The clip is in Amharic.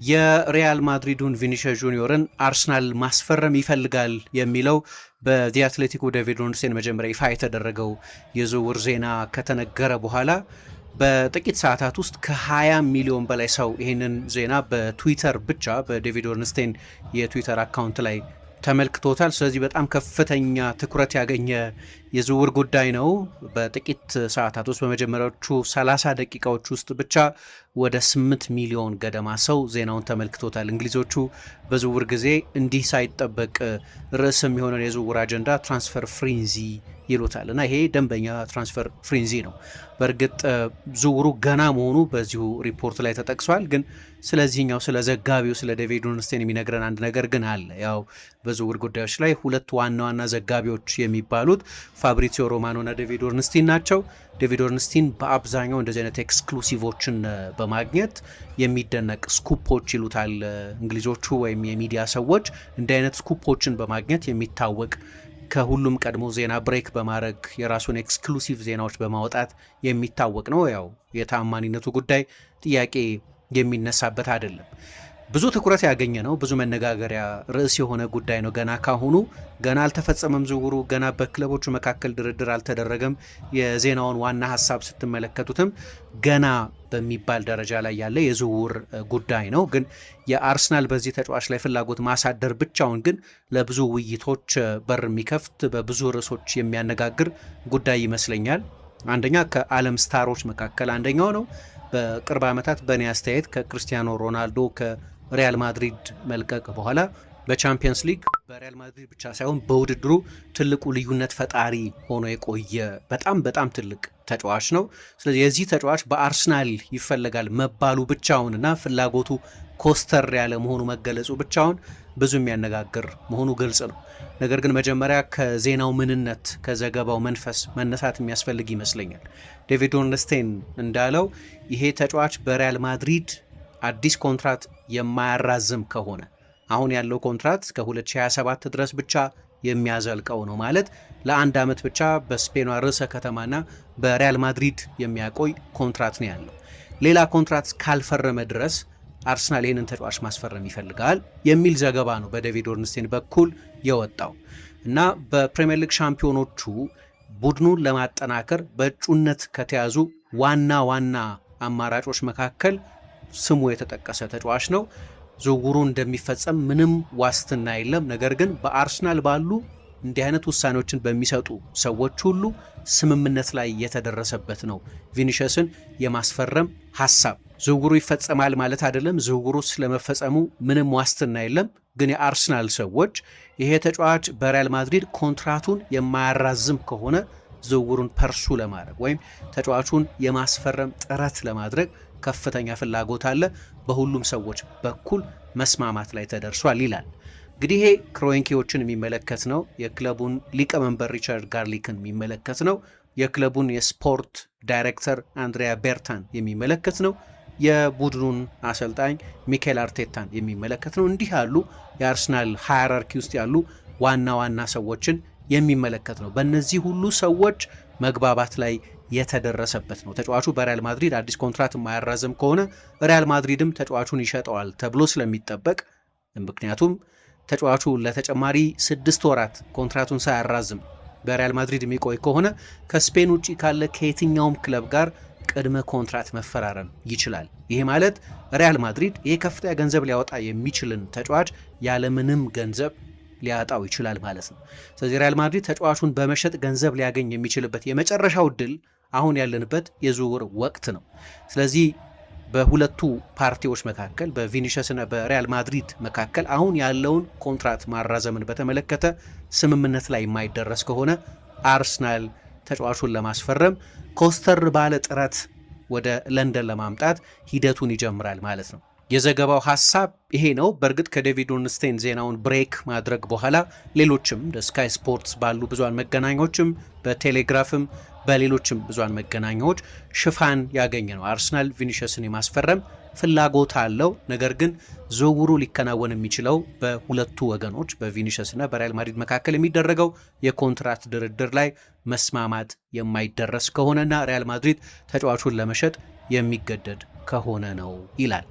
የሪያል ማድሪዱን ቪኒሺየስ ጁኒዮርን አርሰናል ማስፈረም ይፈልጋል የሚለው በዲ አትሌቲኮ ዴቪድ ኦርንስቴን መጀመሪያ ይፋ የተደረገው የዝውውር ዜና ከተነገረ በኋላ በጥቂት ሰዓታት ውስጥ ከ20 ሚሊዮን በላይ ሰው ይህንን ዜና በትዊተር ብቻ በዴቪድ ኦርንስቴን የትዊተር አካውንት ላይ ተመልክቶታል። ስለዚህ በጣም ከፍተኛ ትኩረት ያገኘ የዝውውር ጉዳይ ነው። በጥቂት ሰዓታት ውስጥ በመጀመሪያዎቹ 30 ደቂቃዎች ውስጥ ብቻ ወደ 8 ሚሊዮን ገደማ ሰው ዜናውን ተመልክቶታል። እንግሊዞቹ በዝውውር ጊዜ እንዲህ ሳይጠበቅ ርዕስ የሚሆነን የዝውውር አጀንዳ ትራንስፈር ፍሪንዚ ይሉታል እና ይሄ ደንበኛ ትራንስፈር ፍሪንዚ ነው። በእርግጥ ዝውውሩ ገና መሆኑ በዚሁ ሪፖርት ላይ ተጠቅሷል። ግን ስለዚህኛው ስለ ዘጋቢው ስለ ዴቪድ ኦርንስቴን የሚነግረን አንድ ነገር ግን አለ። ያው በዝውውር ጉዳዮች ላይ ሁለት ዋና ዋና ዘጋቢዎች የሚባሉት ፋብሪዚዮ ሮማኖ እና ዴቪድ ኦርንስቲን ናቸው። ዴቪድ ኦርንስቲን በአብዛኛው እንደዚህ አይነት ኤክስክሉሲቮችን በማግኘት የሚደነቅ ስኩፖች ይሉታል እንግሊዞቹ ወይም የሚዲያ ሰዎች እንዲህ አይነት ስኩፖችን በማግኘት የሚታወቅ ከሁሉም ቀድሞ ዜና ብሬክ በማድረግ የራሱን ኤክስክሉሲቭ ዜናዎች በማውጣት የሚታወቅ ነው። ያው የታማኒነቱ ጉዳይ ጥያቄ የሚነሳበት አይደለም። ብዙ ትኩረት ያገኘ ነው። ብዙ መነጋገሪያ ርዕስ የሆነ ጉዳይ ነው። ገና ካሁኑ ገና አልተፈጸመም ዝውውሩ፣ ገና በክለቦቹ መካከል ድርድር አልተደረገም። የዜናውን ዋና ሀሳብ ስትመለከቱትም ገና በሚባል ደረጃ ላይ ያለ የዝውውር ጉዳይ ነው። ግን የአርሰናል በዚህ ተጫዋች ላይ ፍላጎት ማሳደር ብቻውን ግን ለብዙ ውይይቶች በር የሚከፍት በብዙ ርዕሶች የሚያነጋግር ጉዳይ ይመስለኛል። አንደኛ ከዓለም ስታሮች መካከል አንደኛው ነው። በቅርብ ዓመታት በእኔ አስተያየት ከክርስቲያኖ ሮናልዶ ከሪያል ማድሪድ መልቀቅ በኋላ በቻምፒየንስ ሊግ በሪያል ማድሪድ ብቻ ሳይሆን በውድድሩ ትልቁ ልዩነት ፈጣሪ ሆኖ የቆየ በጣም ትልቅ ተጫዋች ነው። ስለዚህ የዚህ ተጫዋች በአርሰናል ይፈለጋል መባሉ ብቻውንና ፍላጎቱ ኮስተር ያለ መሆኑ መገለጹ ብቻውን ብዙ የሚያነጋግር መሆኑ ግልጽ ነው። ነገር ግን መጀመሪያ ከዜናው ምንነት ከዘገባው መንፈስ መነሳት የሚያስፈልግ ይመስለኛል። ዴቪድ ኦርንስቴን እንዳለው ይሄ ተጫዋች በሪያል ማድሪድ አዲስ ኮንትራት የማያራዝም ከሆነ አሁን ያለው ኮንትራት እስከ 2027 ድረስ ብቻ የሚያዘልቀው ነው ማለት ለአንድ ዓመት ብቻ በስፔኗ ርዕሰ ከተማና በሪያል ማድሪድ የሚያቆይ ኮንትራት ነው ያለው። ሌላ ኮንትራት ካልፈረመ ድረስ አርሰናል ይህንን ተጫዋች ማስፈረም ይፈልጋል የሚል ዘገባ ነው በዴቪድ ኦርንስቴን በኩል የወጣው እና በፕሪሚየር ሊግ ሻምፒዮኖቹ ቡድኑን ለማጠናከር በእጩነት ከተያዙ ዋና ዋና አማራጮች መካከል ስሙ የተጠቀሰ ተጫዋች ነው። ዝውውሩ እንደሚፈጸም ምንም ዋስትና የለም። ነገር ግን በአርሰናል ባሉ እንዲህ አይነት ውሳኔዎችን በሚሰጡ ሰዎች ሁሉ ስምምነት ላይ የተደረሰበት ነው ቪኒሺየስን የማስፈረም ሐሳብ። ዝውውሩ ይፈጸማል ማለት አይደለም። ዝውውሩ ስለመፈጸሙ ምንም ዋስትና የለም። ግን የአርሰናል ሰዎች ይሄ ተጫዋች በሪያል ማድሪድ ኮንትራቱን የማያራዝም ከሆነ ዝውውሩን ፐርሱ ለማድረግ ወይም ተጫዋቹን የማስፈረም ጥረት ለማድረግ ከፍተኛ ፍላጎት አለ። በሁሉም ሰዎች በኩል መስማማት ላይ ተደርሷል ይላል። እንግዲህ ይሄ ክሮንኪዎችን የሚመለከት ነው። የክለቡን ሊቀመንበር ሪቻርድ ጋርሊክን የሚመለከት ነው። የክለቡን የስፖርት ዳይሬክተር አንድሪያ ቤርታን የሚመለከት ነው። የቡድኑን አሰልጣኝ ሚኬል አርቴታን የሚመለከት ነው። እንዲህ ያሉ የአርሰናል ሃይራርኪ ውስጥ ያሉ ዋና ዋና ሰዎችን የሚመለከት ነው። በእነዚህ ሁሉ ሰዎች መግባባት ላይ የተደረሰበት ነው። ተጫዋቹ በሪያል ማድሪድ አዲስ ኮንትራት የማያራዝም ከሆነ ሪያል ማድሪድም ተጫዋቹን ይሸጠዋል ተብሎ ስለሚጠበቅ፣ ምክንያቱም ተጫዋቹ ለተጨማሪ 6 ወራት ኮንትራቱን ሳያራዝም በሪያል ማድሪድ የሚቆይ ከሆነ ከስፔን ውጭ ካለ ከየትኛውም ክለብ ጋር ቅድመ ኮንትራት መፈራረም ይችላል። ይሄ ማለት ሪያል ማድሪድ ይሄ ከፍተኛ ገንዘብ ሊያወጣ የሚችልን ተጫዋች ያለምንም ገንዘብ ሊያጣው ይችላል ማለት ነው። ስለዚህ ሪያል ማድሪድ ተጫዋቹን በመሸጥ ገንዘብ ሊያገኝ የሚችልበት የመጨረሻው ድል አሁን ያለንበት የዝውውር ወቅት ነው። ስለዚህ በሁለቱ ፓርቲዎች መካከል በቪኒሺየስ እና በሪያል ማድሪድ መካከል አሁን ያለውን ኮንትራት ማራዘምን በተመለከተ ስምምነት ላይ የማይደረስ ከሆነ አርሰናል ተጫዋቹን ለማስፈረም ኮስተር ባለ ጥረት ወደ ለንደን ለማምጣት ሂደቱን ይጀምራል ማለት ነው። የዘገባው ሐሳብ ይሄ ነው። በእርግጥ ከዴቪድ ኦርንስቴን ዜናውን ብሬክ ማድረግ በኋላ ሌሎችም እንደ ስካይ ስፖርትስ ባሉ ብዙሃን መገናኛዎችም በቴሌግራፍም በሌሎችም ብዙሃን መገናኛዎች ሽፋን ያገኘ ነው። አርሰናል ቪኒሺየስን የማስፈረም ፍላጎት አለው። ነገር ግን ዝውውሩ ሊከናወን የሚችለው በሁለቱ ወገኖች በቪኒሺየስ እና በሪያል ማድሪድ መካከል የሚደረገው የኮንትራት ድርድር ላይ መስማማት የማይደረስ ከሆነና ሪያል ማድሪድ ተጫዋቹን ለመሸጥ የሚገደድ ከሆነ ነው ይላል።